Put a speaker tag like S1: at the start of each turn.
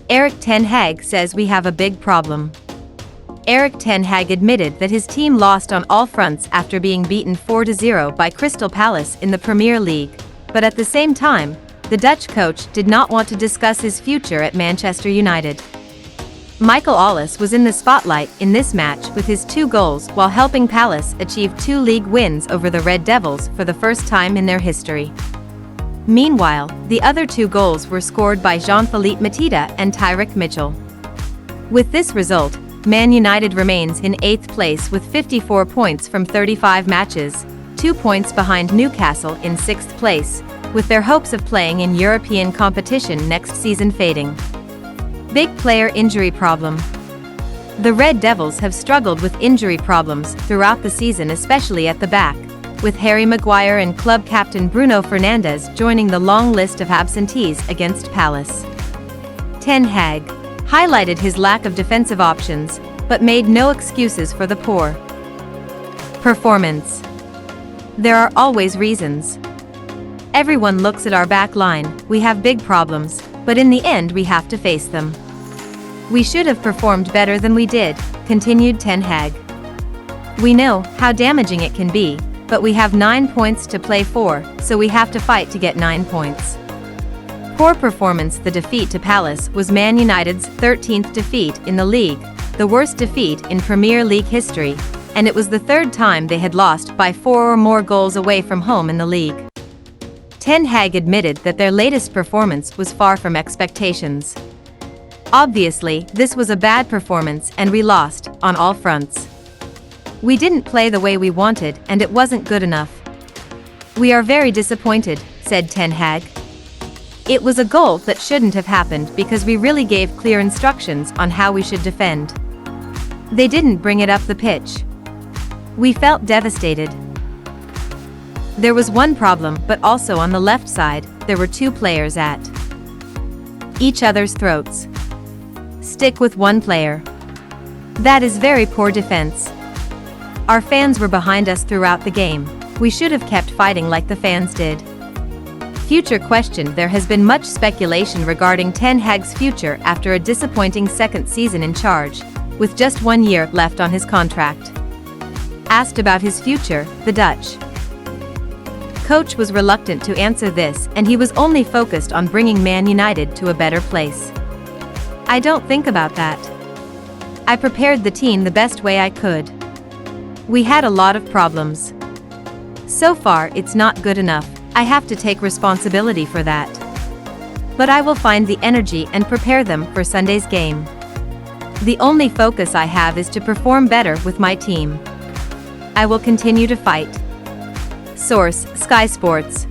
S1: Erik ten Hag says we have a big problem. Erik ten Hag admitted that his team lost on all fronts after being beaten 4-0 by Crystal Palace in the Premier League, but at the same time, the Dutch coach did not want to discuss his future at Manchester United. Michael Ollis was in the spotlight in this match with his 2 goals while helping Palace achieve 2 league wins over the Red Devils for the first time in their history. Meanwhile, the other 2 goals were scored by Jean-Philippe Mateta and Tyrick Mitchell. With this result, Man United remains in 8th place with 54 points from 35 matches, 2 points behind Newcastle in 6th place, with their hopes of playing in European competition next season fading. Big player injury problem. The Red Devils have struggled with injury problems throughout the season, especially at the back, with Harry Maguire and club captain Bruno Fernandes joining the long list of absentees against Palace. Ten Hag highlighted his lack of defensive options, but made no excuses for the poor performance. There are always reasons. Everyone looks at our back line, we have big problems, but in the end we have to face them. We should have performed better than we did, continued Ten Hag. We know how damaging it can be, but we have 9 points to play for, so we have to fight to get 9 points. Poor performance. The defeat to Palace was Man United's 13th defeat in the league, the worst defeat in Premier League history, and it was the 3rd time they had lost by 4 or more goals away from home in the league. Ten Hag admitted that their latest performance was far from expectations. Obviously, this was a bad performance and we lost on all fronts. We didn't play the way we wanted and it wasn't good enough. We are very disappointed, said Ten Hag. It was a goal that shouldn't have happened because we really gave clear instructions on how we should defend. They didn't bring it up the pitch. We felt devastated. There was one problem, but also on the left side, there were 2 players at each other's throats. Stick with one player. That is very poor defense. Our fans were behind us throughout the game. We should have kept fighting like the fans did. Future question. There has been much speculation regarding Ten Hag's future after a disappointing 2nd season in charge, with just 1 year left on his contract. Asked about his future, the Dutch coach was reluctant to answer this, and he was only focused on bringing Man United to a better place. I don't think about that. I prepared the team the best way I could. We had a lot of problems. So far, it's not good enough. I have to take responsibility for that. But I will find the energy and prepare them for Sunday's game. The only focus I have is to perform better with my team. I will continue to fight. Source: Sky Sports.